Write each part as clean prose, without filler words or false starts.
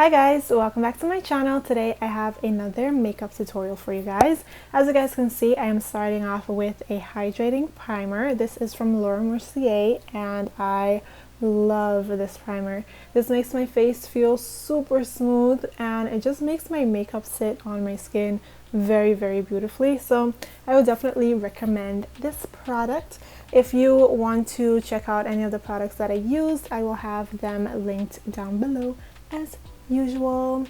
Hi guys, welcome back to my channel. Today I have another makeup tutorial for you guys. As you guys can see, I am starting off with a hydrating primer. This is from Laura Mercier and I love this primer. This makes my face feel super smooth and it just makes my makeup sit on my skin very beautifully. So I would definitely recommend this product. If you want to check out any of the products that I used, I will have them linked down below as usual.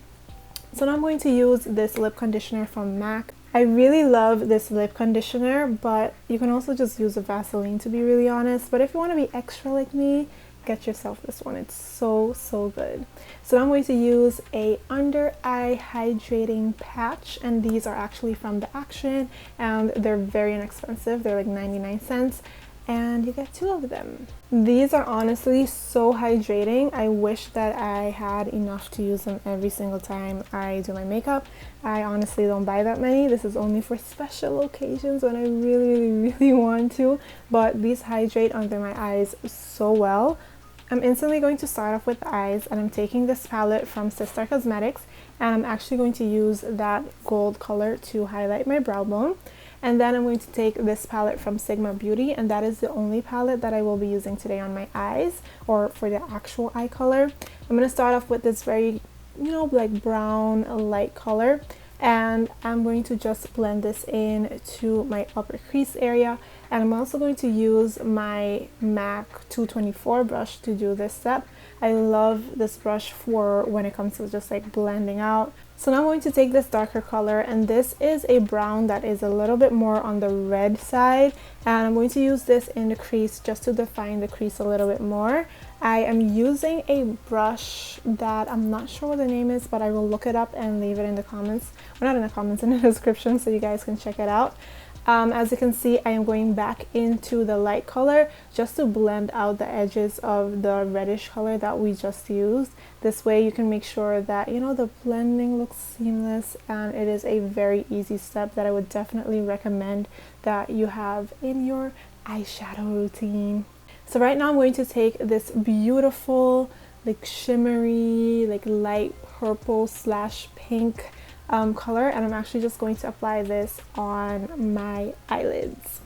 So now I'm going to use this lip conditioner from MAC. I really love this lip conditioner, but you can also just use a Vaseline to be really honest. But if you want to be extra like me, get yourself this one. It's so good. So now I'm going to use a under eye hydrating patch, and these are actually from the Action and they're very inexpensive. They're like 99 cents. And you get 2 of them. These are honestly so hydrating. I wish that I had enough to use them every single time I do my makeup. I honestly don't buy that many. This is only for special occasions when I really want to. But these hydrate under my eyes so well. I'm instantly going to start off with the eyes, and I'm taking this palette from Sister Cosmetics, and I'm actually going to use that gold color to highlight my brow bone. And then I'm going to take this palette from Sigma Beauty, and that is the only palette that I will be using today on my eyes, or for the actual eye color. I'm going to start off with this very, like brown light color, and I'm going to just blend this in to my upper crease area. And I'm also going to use my MAC 224 brush to do this step. I love this brush for when it comes to just like blending out. So now I'm going to take this darker color, and this is a brown that is a little bit more on the red side, and I'm going to use this in the crease just to define the crease a little bit more. I am using a brush that I'm not sure what the name is, but I will look it up and leave it in the comments, or not in the comments, in the description, so you guys can check it out. As you can see, I am going back into the light color just to blend out the edges of the reddish color that we just used. This way you can make sure that the blending looks seamless, and it is a very easy step that I would definitely recommend that you have in your eyeshadow routine. So right now I'm going to take this beautiful like shimmery like light purple / pink color, and I'm actually just going to apply this on my eyelids.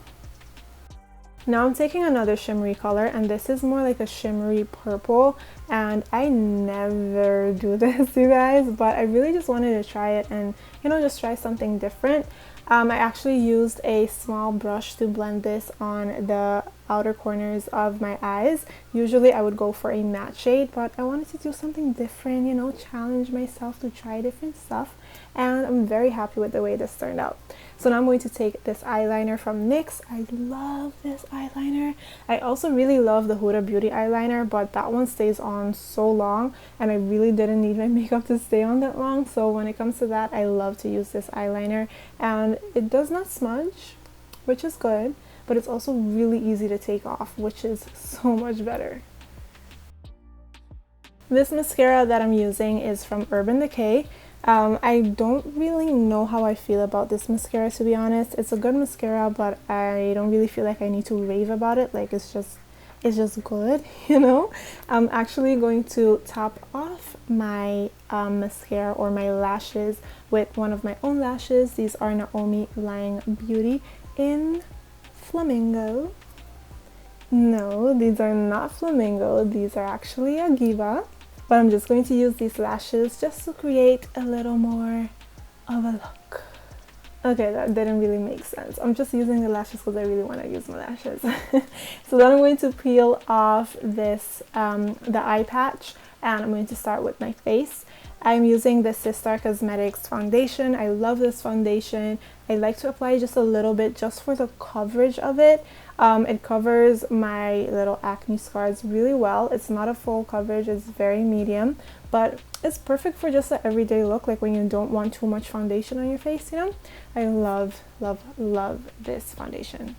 Now I'm taking another shimmery color, and this is more like a shimmery purple, and I never do this, you guys, but I really just wanted to try it and just try something different. I actually used a small brush to blend this on the outer corners of my eyes. Usually I would go for a matte shade, but I wanted to do something different, challenge myself to try different stuff, and I'm very happy with the way this turned out. So now I'm going to take this eyeliner from NYX. I love this eyeliner. I also really love the Huda Beauty eyeliner, but that one stays on so long, and I really didn't need my makeup to stay on that long. So when it comes to that, I love to use this eyeliner, and it does not smudge, which is good, but it's also really easy to take off, which is so much better. This mascara that I'm using is from Urban Decay. I don't really know how I feel about this mascara, to be honest. It's a good mascara, but I don't really feel like I need to rave about it. Like it's just good, I'm actually going to top off my mascara or my lashes with one of my own lashes. These are Naomi Laing Beauty in Flamingo. No, these are not Flamingo. These are actually Agiva. But I'm just going to use these lashes just to create a little more of a look. Okay, that didn't really make sense. I'm just using the lashes because I really want to use my lashes. So then I'm going to peel off this, the eye patch, and I'm going to start with my face. I'm using the Sister Cosmetics foundation. I love this foundation. I like to apply just a little bit just for the coverage of it. It covers my little acne scars really well. It's not a full coverage, it's very medium, but it's perfect for just an everyday look, like when you don't want too much foundation on your face, I love this foundation.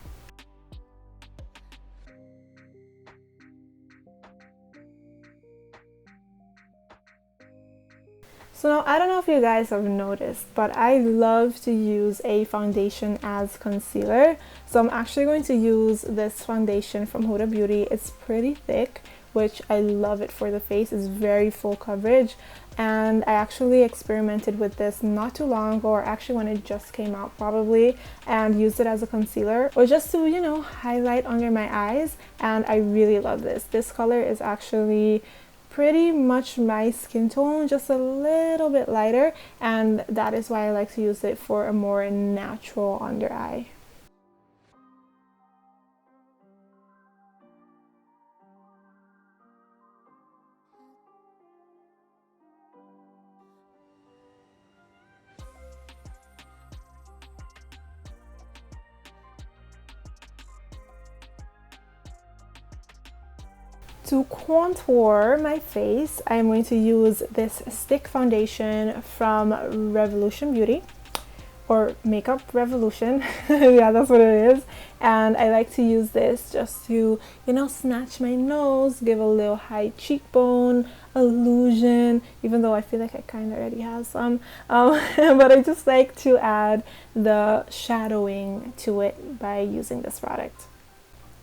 So now, I don't know if you guys have noticed, but I love to use a foundation as concealer. So I'm actually going to use this foundation from Huda Beauty. It's pretty thick, which I love it for the face. It's very full coverage. and I actually experimented with this not too long ago, or actually when it just came out probably, and used it as a concealer or just to, you know, highlight under my eyes, and I really love this. This color is actually pretty much my skin tone, just a little bit lighter, and that is why I like to use it for a more natural under eye. To contour my face, I'm going to use this stick foundation from Revolution Beauty, or Makeup Revolution. Yeah, that's what it is. And I like to use this just to, you know, snatch my nose, give a little high cheekbone illusion, even though I feel like I kind of already have some. But I just like to add the shadowing to it by using this product.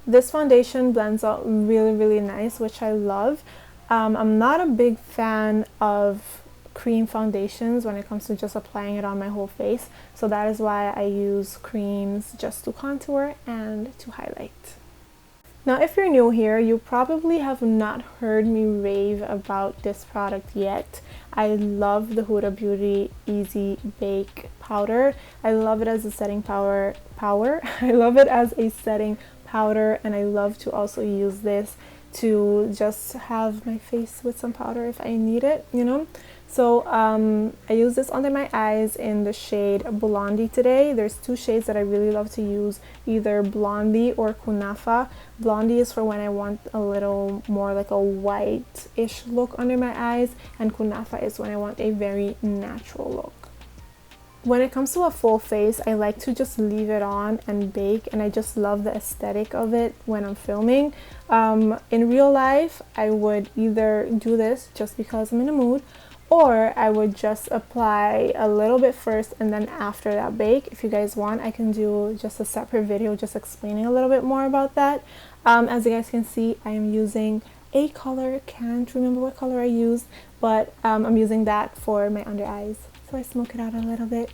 This foundation blends out really nice, which I love. I'm not a big fan of cream foundations when it comes to just applying it on my whole face, so that is why I use creams just to contour and to highlight. Now, if you're new here, you probably have not heard me rave about this product yet. I love the Huda Beauty Easy Bake Powder. I love it as a setting powder. I love it as a setting powder, and I love to also use this to just have my face with some powder if I need it, you know. So I use this under my eyes in the shade Blondie today. There's two shades that I really love to use, either Blondie or Kunafa. Blondie is for when I want a little more like a white-ish look under my eyes, and Kunafa is when I want a very natural look. When it comes to a full face, I like to just leave it on and bake, and I just love the aesthetic of it when I'm filming. In real life, I would either do this just because I'm in a mood, or I would just apply a little bit first and then after that bake. If you guys want, I can do just a separate video just explaining a little bit more about that. As you guys can see, I am using a color, can't remember what color I used, but I'm using that for my under eyes. So I smoke it out a little bit.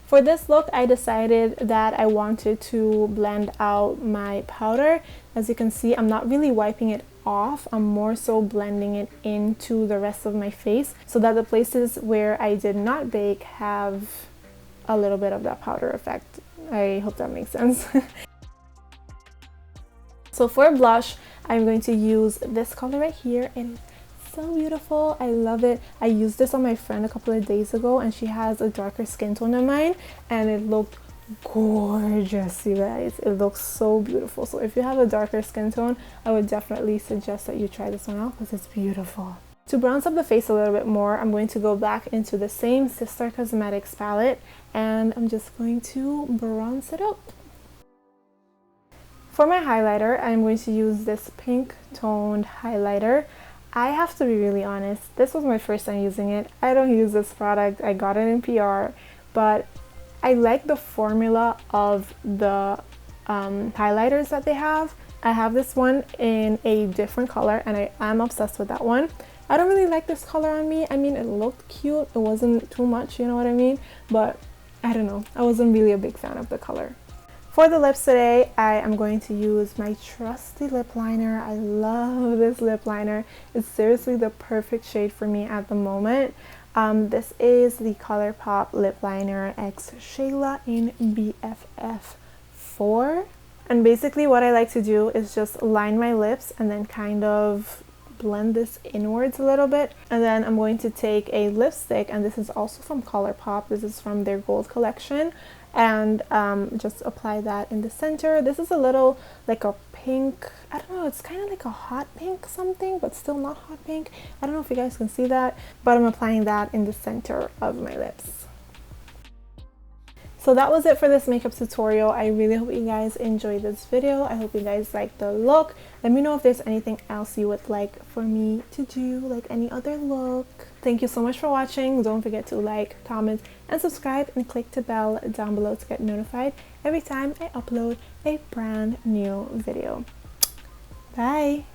For this look, I decided that I wanted to blend out my powder. As you can see, I'm not really wiping it off. I'm more so blending it into the rest of my face so that the places where I did not bake have a little bit of that powder effect. I hope that makes sense. So for blush, I'm going to use this color right here. It is so beautiful. I love it. I used this on my friend a couple of days ago, and she has a darker skin tone than mine, and it looked gorgeous, you guys. It looks so beautiful. So if you have a darker skin tone, I would definitely suggest that you try this one out because it's beautiful. To bronze up the face a little bit more, I'm going to go back into the same Sister Cosmetics palette, and I'm just going to bronze it up. For my highlighter, I'm going to use this pink toned highlighter. I have to be really honest, this was my first time using it. I don't use this product. I got it in PR, but I like the formula of the highlighters that they have. I have this one in a different color, and I am obsessed with that one. I don't really like this color on me. I mean, it looked cute. It wasn't too much, you know what I mean? But I don't know. I wasn't really a big fan of the color. For the lips today, I am going to use my trusty lip liner. I love this lip liner. It's seriously the perfect shade for me at the moment. This is the Colourpop Lip Liner X Shayla in BFF4. And basically what I like to do is just line my lips and then kind of blend this inwards a little bit, and then I'm going to take a lipstick, and this is also from Colourpop. This is from their gold collection, and just apply that in the center. This is a little like a pink, I don't know, it's kind of like a hot pink something, but still not hot pink. I don't know if you guys can see that, but I'm applying that in the center of my lips. So that was it for this makeup tutorial. I really hope you guys enjoyed this video. I hope you guys liked the look. Let me know if there's anything else you would like for me to do, like any other look. Thank you so much for watching. Don't forget to like, comment, and subscribe, and click the bell down below to get notified every time I upload a brand new video. Bye!